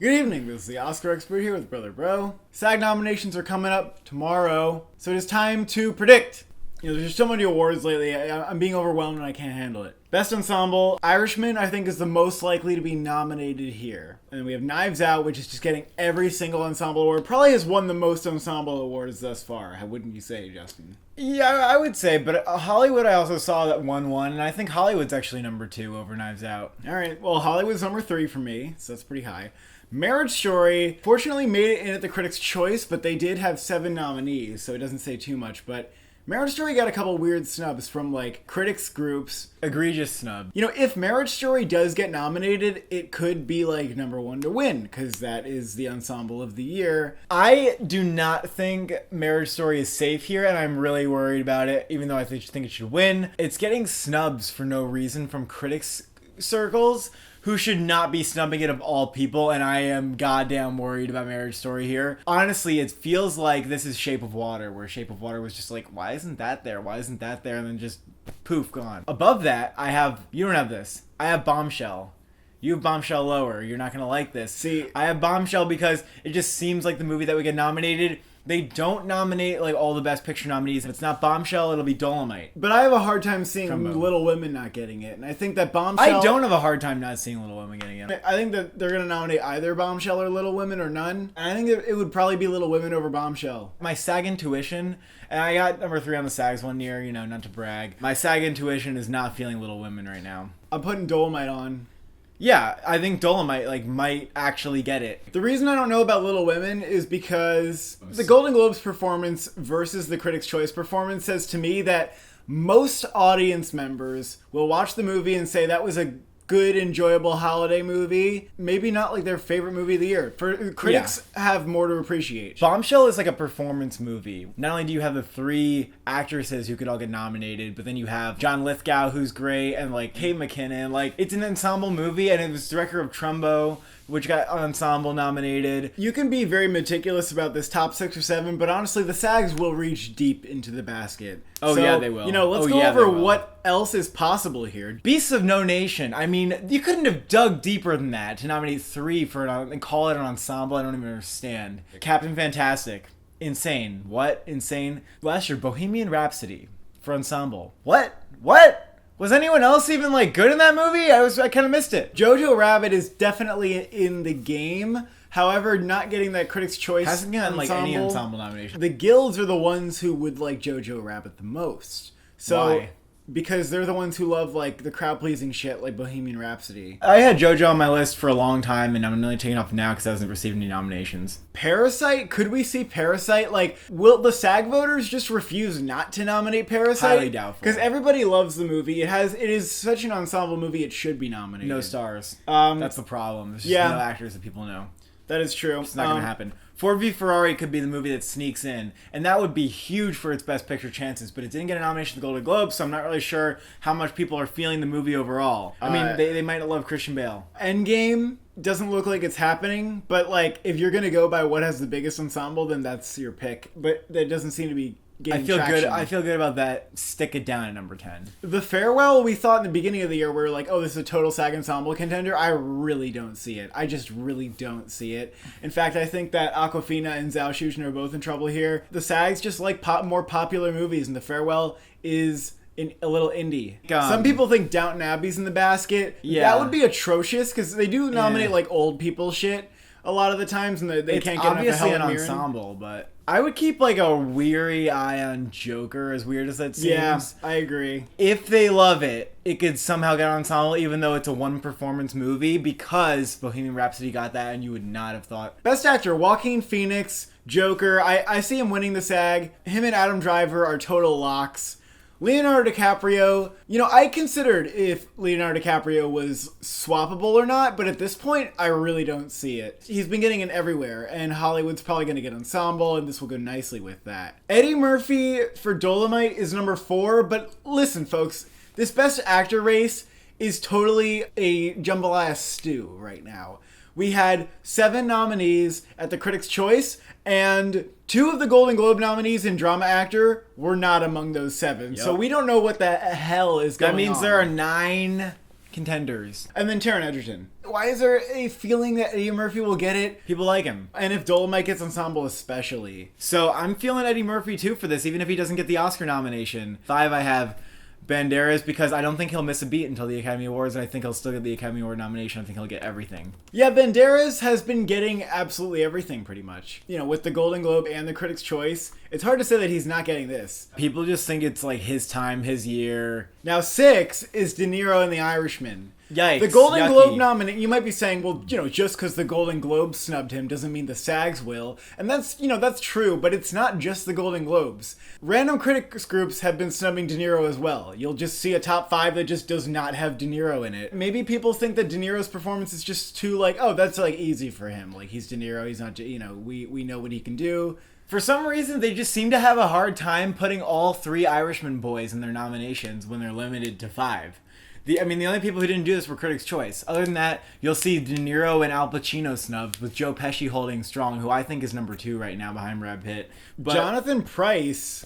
Good evening, this is the Oscar expert here with Brother Bro. SAG nominations are coming up tomorrow, so it is time to predict. There's just so many awards lately, I'm being overwhelmed and I can't handle it. Best Ensemble, Irishman, I think is the most likely to be nominated here. And we have Knives Out, which is just getting every single Ensemble award. Probably has won the most Ensemble awards thus far. How wouldn't you say, Justin? Yeah, I would say, but Hollywood I also saw that won one, and I think Hollywood's actually number 2 over Knives Out. Alright, well Hollywood's number 3 for me, so that's pretty high. Marriage Story fortunately made it in at the Critics' Choice, but they did have 7 nominees, so it doesn't say too much, but Marriage Story got a couple weird snubs from, critics groups. Egregious snub. If Marriage Story does get nominated, it could be, number 1 to win, because that is the Ensemble of the year. I do not think Marriage Story is safe here, and I'm really worried about it, even though I think it should win. It's getting snubs for no reason from critics circles, who should not be snubbing it of all people, and I am goddamn worried about Marriage Story here. Honestly, it feels like this is Shape of Water, where Shape of Water was just like, why isn't that there? Why isn't that there? And then just poof, gone. Above that, you don't have this. I have Bombshell. You have Bombshell lower. You're not gonna like this. See, I have Bombshell because it just seems like the movie that would get nominated. They don't nominate all the Best Picture nominees. If it's not Bombshell, it'll be Dolomite. but I have a hard time seeing Little Women not getting it, and I think that Bombshell... I don't have a hard time not seeing Little Women getting it. I think that they're going to nominate either Bombshell or Little Women or none, and I think that it would probably be Little Women over Bombshell. My SAG intuition, and I got number 3 on the SAGs one year, not to brag. My SAG intuition is not feeling Little Women right now. I'm putting Dolomite on. Yeah, I think Dolomite might actually get it. The reason I don't know about Little Women is because the Golden Globes performance versus the Critics' Choice performance says to me that most audience members will watch the movie and say that was a good, enjoyable holiday movie. Maybe not their favorite movie of the year. Critics have more to appreciate. Bombshell is like a performance movie. Not only do you have the 3 actresses who could all get nominated, but then you have John Lithgow, who's great, and Kate McKinnon. It's an ensemble movie, and it was director of Trumbo, which got Ensemble nominated. You can be very meticulous about this top 6 or 7, but honestly, the SAGs will reach deep into the basket. Oh, yeah, they will. Let's go over what else is possible here. Beasts of No Nation. I mean, you couldn't have dug deeper than that to nominate 3 for and call it an ensemble. I don't even understand. Captain Fantastic. Insane. What? Insane. Last year, Bohemian Rhapsody for Ensemble. What? Was anyone else even good in that movie? I kind of missed it. Jojo Rabbit is definitely in the game. However, not getting that Critics' Choice hasn't gotten any ensemble nomination. The guilds are the ones who would like Jojo Rabbit the most. So, why? Because they're the ones who love the crowd-pleasing shit like Bohemian Rhapsody. I had JoJo on my list for a long time, and I'm only taking off now because I hasn't received any nominations. Parasite? Could we see Parasite? Will the SAG voters just refuse not to nominate Parasite? Highly doubtful. Because everybody loves the movie. It is such an ensemble movie, it should be nominated. No stars. That's the problem. There's just no actors that people know. That is true. It's not going to happen. Ford v Ferrari could be the movie that sneaks in, and that would be huge for its Best Picture chances, but it didn't get a nomination at the Golden Globes, so I'm not really sure how much people are feeling the movie overall. I mean, they might not love Christian Bale. Endgame doesn't look like it's happening, but if you're going to go by what has the biggest ensemble, then that's your pick. But that doesn't seem to be getting traction. I feel good about that. Stick it down at number 10. The Farewell, we thought in the beginning of the year, we were like, oh, this is a total SAG Ensemble contender. I really don't see it. I just really don't see it. In fact, I think that Awkwafina and Zhao Shushan are both in trouble here. The SAGs just like more popular movies, and The Farewell is a little indie. Some people think Downton Abbey's in the basket. Yeah. That would be atrocious, because they do nominate old people shit a lot of the times, and they can't get enough of Helen Mirren. It's obviously an ensemble, but I would keep a weary eye on Joker, as weird as that seems. Yeah, I agree. If they love it, it could somehow get on ensemble, even though it's a one-performance movie, because Bohemian Rhapsody got that, and you would not have thought. Best Actor, Joaquin Phoenix, Joker. I see him winning the SAG. Him and Adam Driver are total locks. Leonardo DiCaprio, I considered if Leonardo DiCaprio was swappable or not, but at this point, I really don't see it. He's been getting it everywhere, and Hollywood's probably going to get Ensemble, and this will go nicely with that. Eddie Murphy for Dolomite is number 4, but listen, folks, this Best Actor race is totally a jambalaya stew right now. We had 7 nominees at the Critics' Choice, and 2 of the Golden Globe nominees in Drama Actor were not among those 7. Yep. So we don't know what the hell is going on. That means there are 9 contenders. And then Taron Egerton. Why is there a feeling that Eddie Murphy will get it? People like him. And if Dolomite gets Ensemble especially. So I'm feeling Eddie Murphy too for this, even if he doesn't get the Oscar nomination. 5, I have Banderas, because I don't think he'll miss a beat until the Academy Awards, and I think he'll still get the Academy Award nomination. I think he'll get everything. Yeah, Banderas has been getting absolutely everything pretty much. You know, with the Golden Globe and the Critics' Choice, it's hard to say that he's not getting this. People just think it's like his time, his year. Now 6 is De Niro and The Irishman. Yikes. The Golden yucky. Globe nominee, you might be saying, well, you know, just because the Golden Globe snubbed him doesn't mean the SAGs will. And that's, you know, that's true, but it's not just the Golden Globes. Random critics groups have been snubbing De Niro as well. You'll just see a top 5 that just does not have De Niro in it. Maybe people think that De Niro's performance is just too, like, oh, that's, like, easy for him. Like, he's De Niro, he's not, you know, we know what he can do. For some reason, they just seem to have a hard time putting all 3 Irishman boys in their nominations when they're limited to 5. The only people who didn't do this were Critics' Choice. Other than that, you'll see De Niro and Al Pacino snubbed, with Joe Pesci holding strong, who I think is number 2 right now behind Brad Pitt. But Jonathan Pryce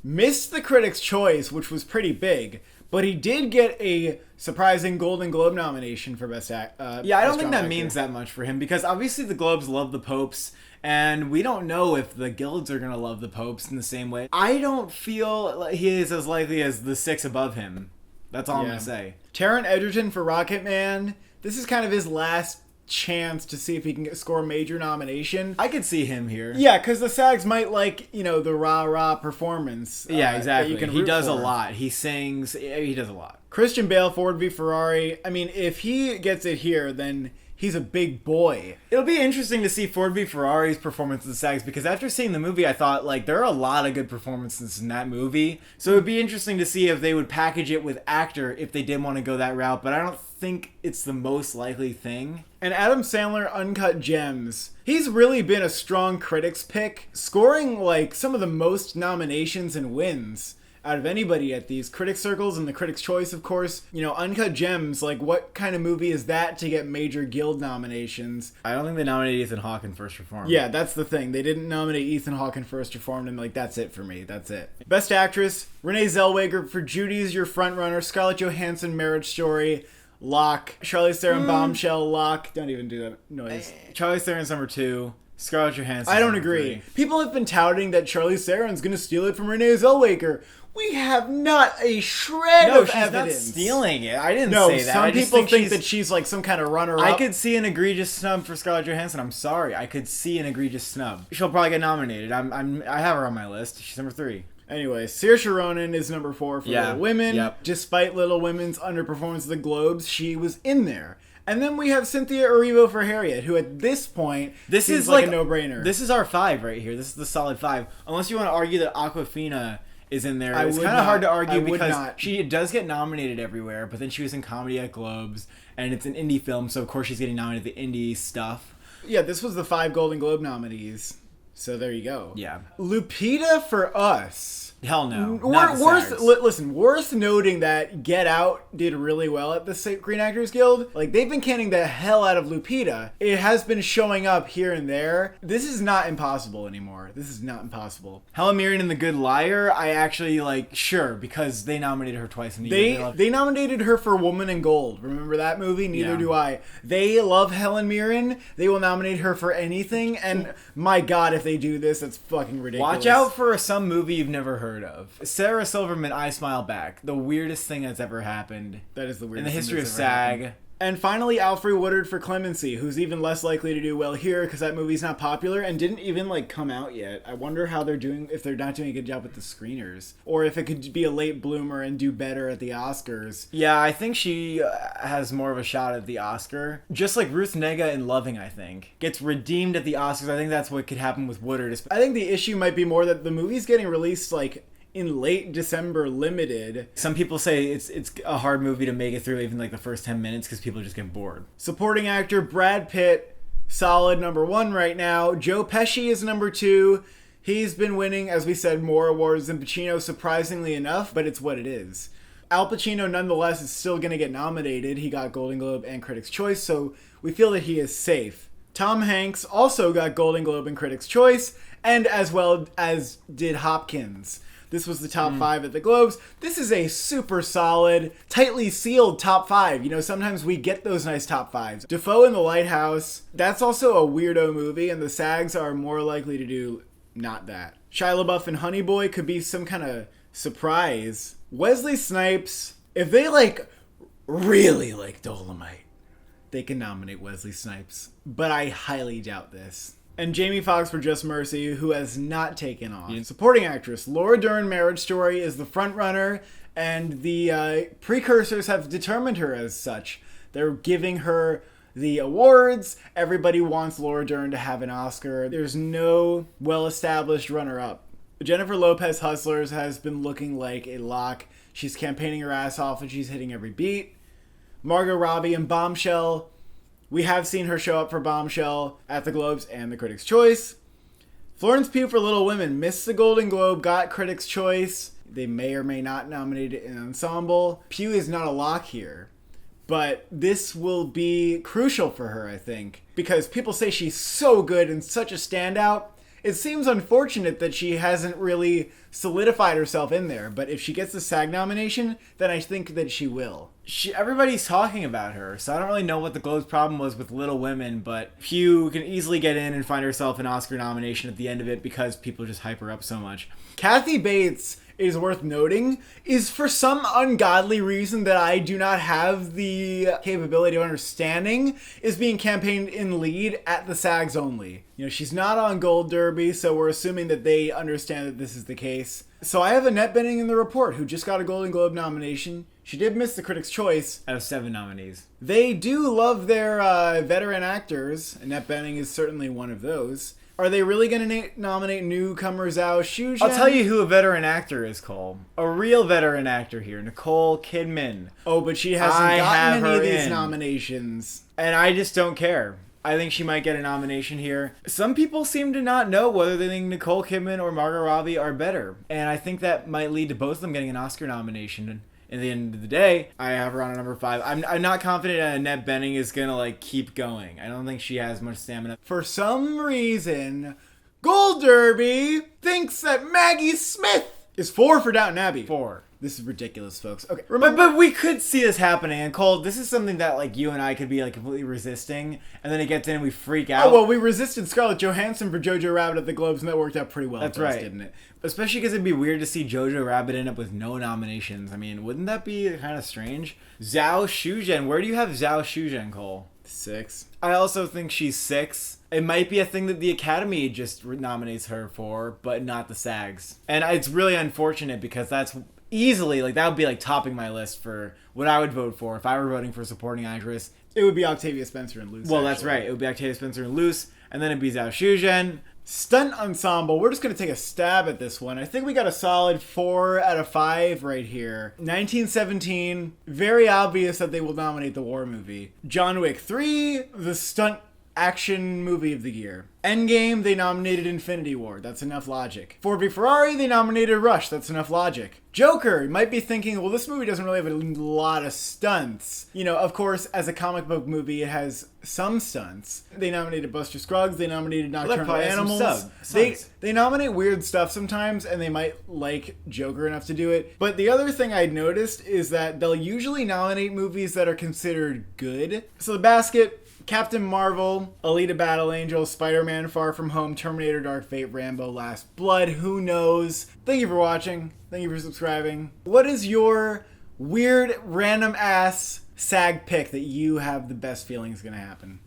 missed the Critics' Choice, which was pretty big, but he did get a surprising Golden Globe nomination for Best Actor. yeah, I don't think that means that much for him, because obviously the Globes love the Popes, and we don't know if the guilds are going to love the Popes in the same way. I don't feel like he is as likely as the 6 above him. That's all I'm going to say. Taron Egerton for Rocketman. This is kind of his last chance to see if he can score a major nomination. I could see him here. Yeah, because the SAGs might like, you know, the rah-rah performance. Yeah, exactly. You can He root does for. a lot. He sings. He does a lot. Christian Bale, Ford v Ferrari. I mean, if he gets it here, then he's a big boy. It'll be interesting to see Ford v Ferrari's performance at the SAGs, because after seeing the movie, I thought, like, there are a lot of good performances in that movie. So it would be interesting to see if they would package it with actor if they did want to go that route, but I don't think it's the most likely thing. And Adam Sandler, Uncut Gems. He's really been a strong critics pick, scoring, like, some of the most nominations and wins out of anybody at these critic circles and the Critics' Choice, of course. You know, Uncut Gems, like, what kind of movie is that to get major guild nominations? I don't think they nominated Ethan Hawke in First Reformed. Yeah, that's the thing. They didn't nominate Ethan Hawke in First Reformed, and, like, that's it for me. That's it. Best Actress, Renee Zellweger for Judy's Your Frontrunner, Scarlett Johansson, Marriage Story, Locke, Charlize Theron, Bombshell, Locke. Don't even do that noise. Charlize Theron's number 2. Scarlett Johansson. I don't agree. People have been touting that Charlize Theron's going to steal it from Renee Zellweger. We have not a shred of she's evidence. not stealing it. I didn't No, say that. some I just people think she's- that she's like some kind of runner-up. I could see an egregious snub for Scarlett Johansson. I'm sorry. I could see an egregious snub. She'll probably get nominated. I have her on my list. She's number 3. Anyway, Saoirse Ronan is number 4 for Little Women. Yep. Despite Little Women's underperformance of the Globes, she was in there. And then we have Cynthia Erivo for Harriet, who at this point This seems is like a no-brainer. This is our 5 right here. This is the solid 5. Unless you want to argue that Awkwafina is in there. I It's would kind of hard to not. argue I would because not. she does get nominated everywhere, but then she was in Comedy at Globes, and it's an indie film, so of course she's getting nominated for the indie stuff. Yeah, this was the 5 Golden Globe nominees. So there you go. Yeah. Lupita for Us. Hell no. Not the SAGs. Listen, worth noting that Get Out did really well at the Screen Actors Guild. Like, they've been canning the hell out of Lupita. It has been showing up here and there. This is not impossible anymore. This is not impossible. Helen Mirren and The Good Liar, I actually sure, because they nominated her twice in the year. They nominated her for Woman in Gold. Remember that movie? Neither Yeah. do I. They love Helen Mirren. They will nominate her for anything. And my God, if they do this, that's fucking ridiculous. Watch out for some movie you've never heard of. Sarah Silverman, I Smile Back. The weirdest thing that's ever happened. That is the weirdest in the thing history of that's ever SAG. happened. And finally, Alfre Woodard for Clemency, who's even less likely to do well here because that movie's not popular and didn't even come out yet. I wonder how they're doing, if they're not doing a good job with the screeners, or if it could be a late bloomer and do better at the Oscars. Yeah, I think she has more of a shot at the Oscar. Just like Ruth Negga in Loving, I think. Gets redeemed at the Oscars. I think that's what could happen with Woodard. I think the issue might be more that the movie's getting released in late December limited. Some people say it's a hard movie to make it through even the first 10 minutes because people just get bored. Supporting actor Brad Pitt, solid number 1 right now. Joe Pesci is number 2. He's been winning, as we said, more awards than Pacino, surprisingly enough, but it's what it is. Al Pacino, nonetheless, is still going to get nominated. He got Golden Globe and Critics' Choice, so we feel that he is safe. Tom Hanks also got Golden Globe and Critics' Choice, and as well as did Hopkins. This was the top 5 at the Globes. This is a super solid, tightly sealed top 5. You know, sometimes we get those nice top 5s. Defoe in The Lighthouse, that's also a weirdo movie, and the SAGs are more likely to do not that. Shia LaBeouf in Honey Boy could be some kind of surprise. Wesley Snipes, if they really like Dolomite, they can nominate Wesley Snipes. But I highly doubt this. And Jamie Foxx for Just Mercy, who has not taken off. Supporting actress, Laura Dern, Marriage Story, is the front runner, and the precursors have determined her as such. They're giving her the awards. Everybody wants Laura Dern to have an Oscar. There's no well-established runner-up. Jennifer Lopez, Hustlers, has been looking like a lock. She's campaigning her ass off and she's hitting every beat. Margot Robbie in Bombshell. We have seen her show up for Bombshell at the Globes and the Critics' Choice. Florence Pugh for Little Women missed the Golden Globe, got Critics' Choice. They may or may not nominate it in Ensemble. Pugh is not a lock here, but this will be crucial for her, I think, because people say she's so good and such a standout. It seems unfortunate that she hasn't really solidified herself in there, but if she gets the SAG nomination, then I think that she will. Everybody's talking about her, so I don't really know what the Globe's problem was with Little Women, but Pugh can easily get in and find herself an Oscar nomination at the end of it because people just hype her up so much. Kathy Bates, is worth noting, is for some ungodly reason that I do not have the capability of understanding, is being campaigned in lead at the SAGs only. You know, she's not on Gold Derby, so we're assuming that they understand that this is the case. So I have Annette Bening in the report, who just got a Golden Globe nomination. She did miss the Critics' Choice. Out of 7 nominees. They do love their veteran actors. Annette Bening is certainly one of those. Are they really going to nominate newcomer Zhao Shuzhen? I'll tell you who a veteran actor is, Cole. A real veteran actor here, Nicole Kidman. Oh, but she hasn't gotten any of these nominations. And I just don't care. I think she might get a nomination here. Some people seem to not know whether they think Nicole Kidman or Margot Robbie are better. And I think that might lead to both of them getting an Oscar nomination. At the end of the day, I have her on a number 5. I'm not confident that Annette Bening is going to keep going. I don't think she has much stamina. For some reason, Gold Derby thinks that Maggie Smith is 4 for Downton Abbey. 4. This is ridiculous, folks. Okay, but we could see this happening. And Cole, this is something that you and I could be completely resisting, and then it gets in and we freak out. Oh well, we resisted Scarlett Johansson for Jojo Rabbit at the Globes, and that worked out pretty well. That's for us, right, didn't it? Especially because it'd be weird to see Jojo Rabbit end up with no nominations. I mean, wouldn't that be kind of strange? Zhao Shuzhen, where do you have Zhao Shuzhen, Cole? 6. I also think she's 6. It might be a thing that the Academy just nominates her for, but not the SAGs. And it's really unfortunate because that's easily, that would be topping my list for what I would vote for if I were voting for supporting actress. It would be Octavia Spencer and Luce. Well, that's right. It would be Octavia Spencer and Luce, and then it'd be Zhao Shuzhen. Stunt Ensemble, we're just going to take a stab at this one. I think we got a solid 4 out of 5 right here. 1917, very obvious that they will nominate the war movie. John Wick 3, the stunt action movie of the year. Endgame, they nominated Infinity War. That's enough logic. Ford v Ferrari, they nominated Rush. That's enough logic. Joker, you might be thinking, well, this movie doesn't really have a lot of stunts. You know, of course, as a comic book movie, it has some stunts. They nominated Buster Scruggs. They nominated Nocturnal Animals. They nominate weird stuff sometimes, and they might like Joker enough to do it. But the other thing I noticed is that they'll usually nominate movies that are considered good. So the basket: Captain Marvel, Alita Battle Angel, Spider-Man Far From Home, Terminator Dark Fate, Rambo Last Blood, who knows? Thank you for watching. Thank you for subscribing. What is your weird, random ass SAG pick that you have the best feeling is going to happen?